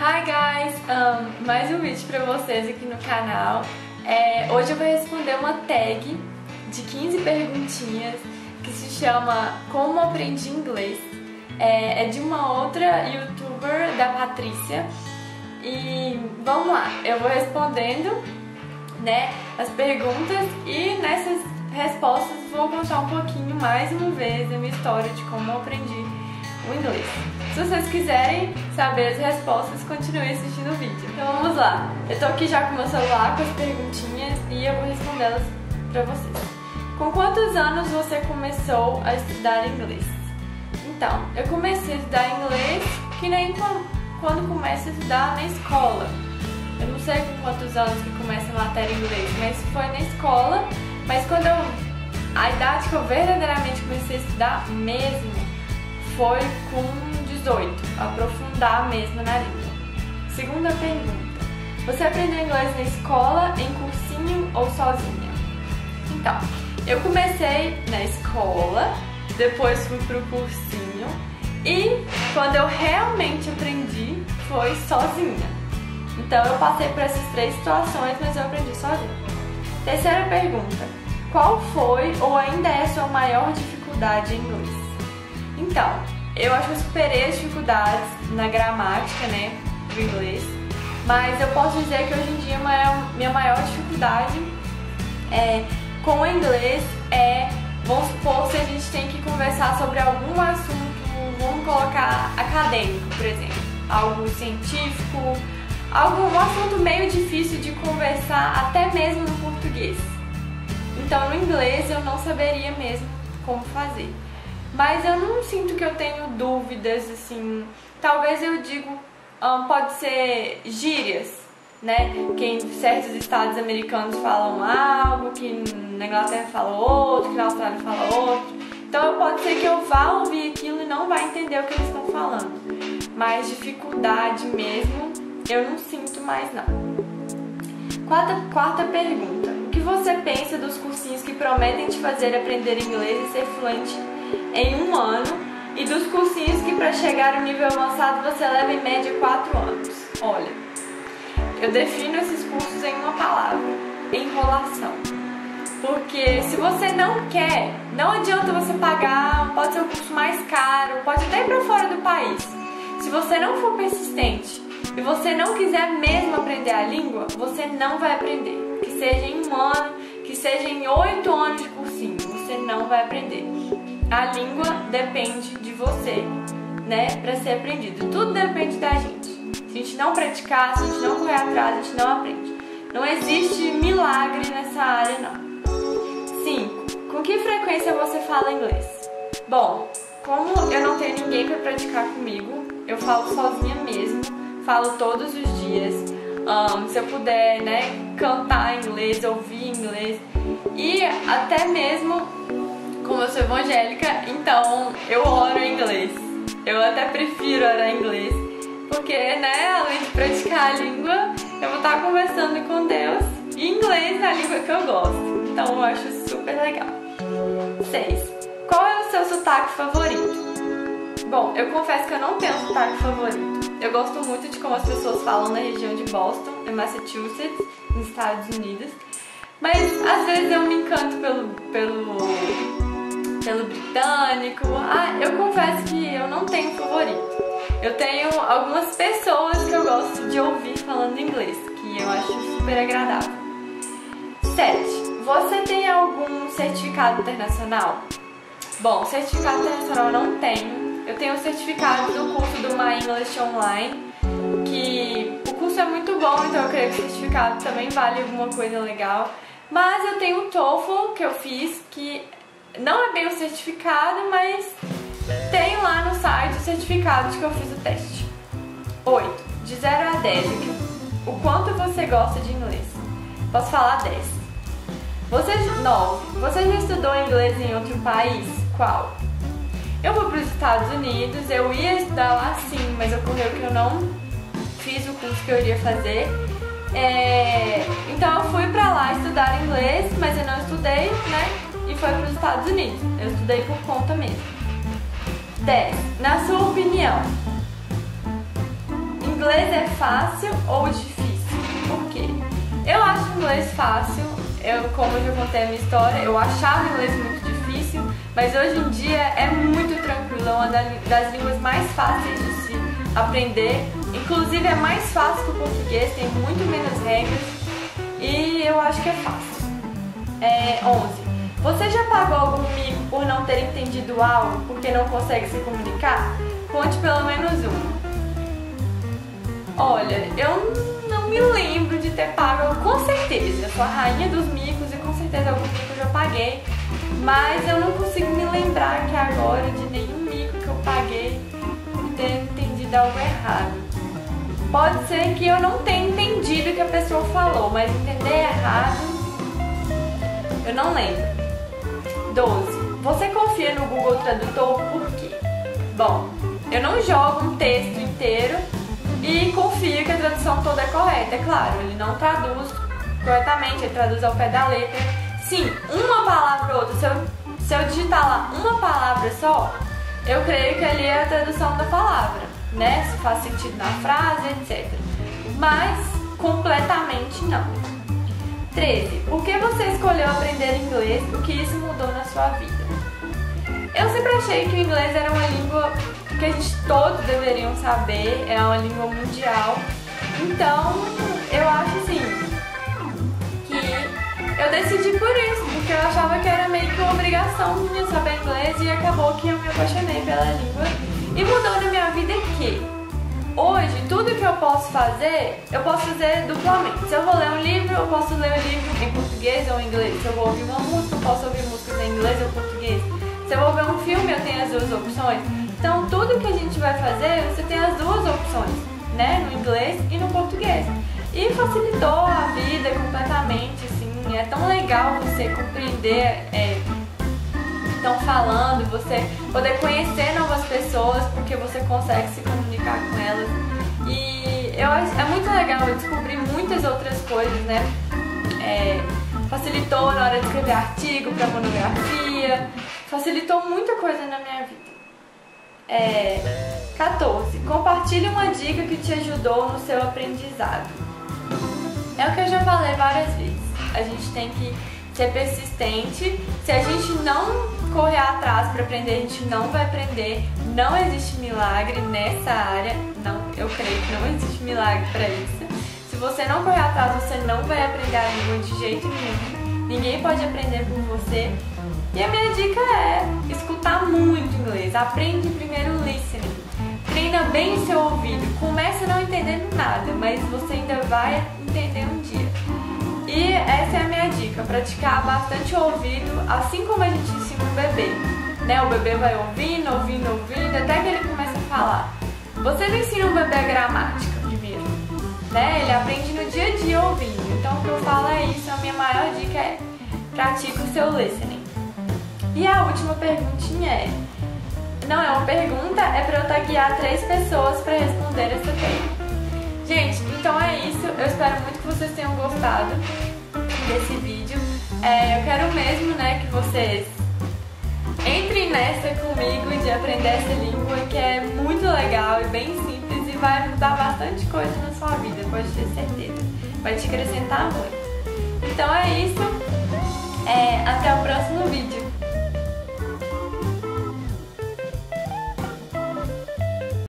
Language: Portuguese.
Hi guys! Mais um vídeo pra vocês aqui no canal. Hoje eu vou responder uma tag de 15 perguntinhas que se chama Como Aprendi Inglês. É de uma outra youtuber, da Patrícia. E vamos lá, eu vou respondendo, né, as perguntas e nessas respostas vou contar um pouquinho mais uma vez a minha história de como eu aprendi o inglês. Se vocês quiserem saber as respostas, continue assistindo o vídeo. Então vamos lá. Eu tô aqui já com o meu celular com as perguntinhas e eu vou respondê-las pra vocês. Com quantos anos você começou a estudar inglês? Então, eu comecei a estudar inglês que nem quando começa a estudar na escola. Eu não sei com quantos anos que começa a matéria em inglês, mas foi na escola. Mas quando a idade que eu verdadeiramente comecei a estudar mesmo foi com 18, aprofundar mesmo na língua. Segunda pergunta: você aprendeu inglês na escola, em cursinho ou sozinha? Então, eu comecei na escola, depois fui pro cursinho e quando eu realmente aprendi foi sozinha. Então eu passei por essas três situações, mas eu aprendi sozinha. Terceira pergunta: qual foi ou ainda é a sua maior dificuldade em inglês? Então, eu acho que eu superei as dificuldades na gramática, né, do inglês, mas eu posso dizer que hoje em dia minha maior dificuldade com o inglês vamos supor, se a gente tem que conversar sobre algum assunto, vamos colocar acadêmico, por exemplo, algo científico, um assunto meio difícil de conversar até mesmo no português. Então no inglês eu não saberia mesmo como fazer. Mas eu não sinto que eu tenho dúvidas, assim, talvez eu digo, pode ser gírias, né? Que em certos estados americanos falam algo, que na Inglaterra fala outro, que na Austrália fala outro. Então pode ser que eu vá ouvir aquilo e não vá entender o que eles estão falando. Mas dificuldade mesmo, eu não sinto mais não. Quarta pergunta: o que você pensa dos cursinhos que prometem te fazer aprender inglês e ser fluente em 1 ano e dos cursinhos que para chegar ao nível avançado você leva em média 4 anos? Olha, eu defino esses cursos em uma palavra: enrolação. Porque se você não quer, não adianta você pagar, pode ser o curso mais caro, pode até ir para fora do país. Se você não for persistente e você não quiser mesmo aprender a língua, você não vai aprender. Que seja em 1 ano, que seja em 8 anos de cursinho, você não vai aprender. A língua depende de você, né, para ser aprendido. Tudo depende da gente. Se a gente não praticar, se a gente não correr atrás, a gente não aprende. Não existe milagre nessa área, não. 5. Com que frequência você fala inglês? Bom, como eu não tenho ninguém para praticar comigo, eu falo sozinha mesmo. Falo todos os dias. Se eu puder, né, cantar em inglês, ouvir inglês. E até mesmo, como eu sou evangélica, então eu oro em inglês. Eu até prefiro orar em inglês, porque, né, além de praticar a língua, eu vou estar conversando com Deus em inglês, na língua que eu gosto. Então eu acho super legal. 6. Qual é o seu sotaque favorito? Bom, eu confesso que eu não tenho sotaque favorito. Eu gosto muito de como as pessoas falam na região de Boston, em Massachusetts, nos Estados Unidos. Mas às vezes eu me encanto pelo britânico. Eu confesso que eu não tenho favorito. Eu tenho algumas pessoas que eu gosto de ouvir falando inglês, que eu acho super agradável. 7. Você tem algum certificado internacional? Bom, certificado internacional eu não tenho. Eu tenho o certificado do curso do My English Online, que o curso é muito bom, então eu creio que o certificado também vale alguma coisa legal. Mas eu tenho o TOEFL que eu fiz, que não é bem um certificado, mas tem lá no site o certificado de que eu fiz o teste. 8. De 0 a 10, o quanto você gosta de inglês? Posso falar 10. 9. Você já estudou inglês em outro país? Qual? Eu fui para os Estados Unidos, eu ia estudar lá sim, mas ocorreu que eu não fiz o curso que eu iria fazer. Então eu fui para lá estudar inglês, mas eu não estudei, né? E foi para os Estados Unidos. Eu estudei por conta mesmo. 10. Na sua opinião, inglês é fácil ou difícil? Por quê? Eu acho o inglês fácil. Como eu já contei a minha história, eu achava o inglês muito difícil, mas hoje em dia é muito tranquilo, é uma das línguas mais fáceis de se aprender. Inclusive é mais fácil que o português, tem muito menos regras e eu acho que é fácil. 11. Você já pagou algum mico por não ter entendido algo, porque não consegue se comunicar? Conte pelo menos um. Olha, eu não me lembro de ter pago, com certeza. Eu sou a rainha dos micos e com certeza algum mico eu já paguei. Mas eu não consigo me lembrar aqui agora de nenhum mico que eu paguei por ter entendido algo errado. Pode ser que eu não tenha entendido o que a pessoa falou, mas entender errado, eu não lembro. 12. Você confia no Google Tradutor por quê? Bom, eu não jogo um texto inteiro e confio que a tradução toda é correta. É claro, ele não traduz corretamente, ele traduz ao pé da letra. Sim, uma palavra ou outra, se eu digitar lá uma palavra só, eu creio que ali é a tradução da palavra, né? Se faz sentido na frase, etc. Mas completamente não. 13. Por que você escolheu aprender inglês? O que isso mudou na sua vida? Eu sempre achei que o inglês era uma língua que a gente todos deveriam saber, é uma língua mundial. Então, eu acho assim, que eu decidi por isso, porque eu achava que era meio que uma obrigação minha saber inglês e acabou que eu me apaixonei pela língua. E mudou na minha vida que hoje, tudo que eu posso fazer duplamente. Se eu vou ler um livro, eu posso ler o livro em português ou em inglês. Se eu vou ouvir uma música, eu posso ouvir músicas em inglês ou português. Se eu vou ver um filme, eu tenho as duas opções. Então, tudo que a gente vai fazer, você tem as duas opções, né? No inglês e no português. E facilitou a vida completamente, assim. É tão legal você compreender o que estão falando, você poder conhecer novas pessoas, porque você consegue se comunicar com elas. E eu acho, é muito legal, eu descobri muitas outras coisas, né? Facilitou na hora de escrever artigo para monografia, facilitou muita coisa na minha vida. 14. Compartilhe uma dica que te ajudou no seu aprendizado. É o que eu já falei várias vezes. A gente tem que ser persistente. Se a gente não correr atrás para aprender, a gente não vai aprender. Não existe milagre nessa área. Não, eu creio que não existe milagre para isso. Se você não correr atrás, você não vai aprender a língua de jeito nenhum. Ninguém pode aprender por você. E a minha dica é escutar muito inglês. Aprende primeiro listening. Treina bem seu ouvido. Começa não entendendo nada, mas você ainda vai entender um dia. E essa é a minha dica. Praticar bastante o ouvido, assim como a gente ensina um bebê. Né? O bebê vai ouvindo, até que ele começa a falar. Você não ensina um bebê a gramática primeiro. Né? Ele aprende no dia a dia ouvindo. Então o que eu falo é isso. A minha maior dica é pratique o seu listening. E a última perguntinha não é uma pergunta, é para eu taguear 3 pessoas para responder essa pergunta. Gente, então é isso. Eu espero muito que vocês tenham gostado desse vídeo. Eu quero mesmo, né, que vocês entrem nessa comigo de aprender essa língua, que é muito legal e bem simples e vai mudar bastante coisa na sua vida, pode ter certeza. Vai te acrescentar muito. Então é isso. Até o próximo vídeo.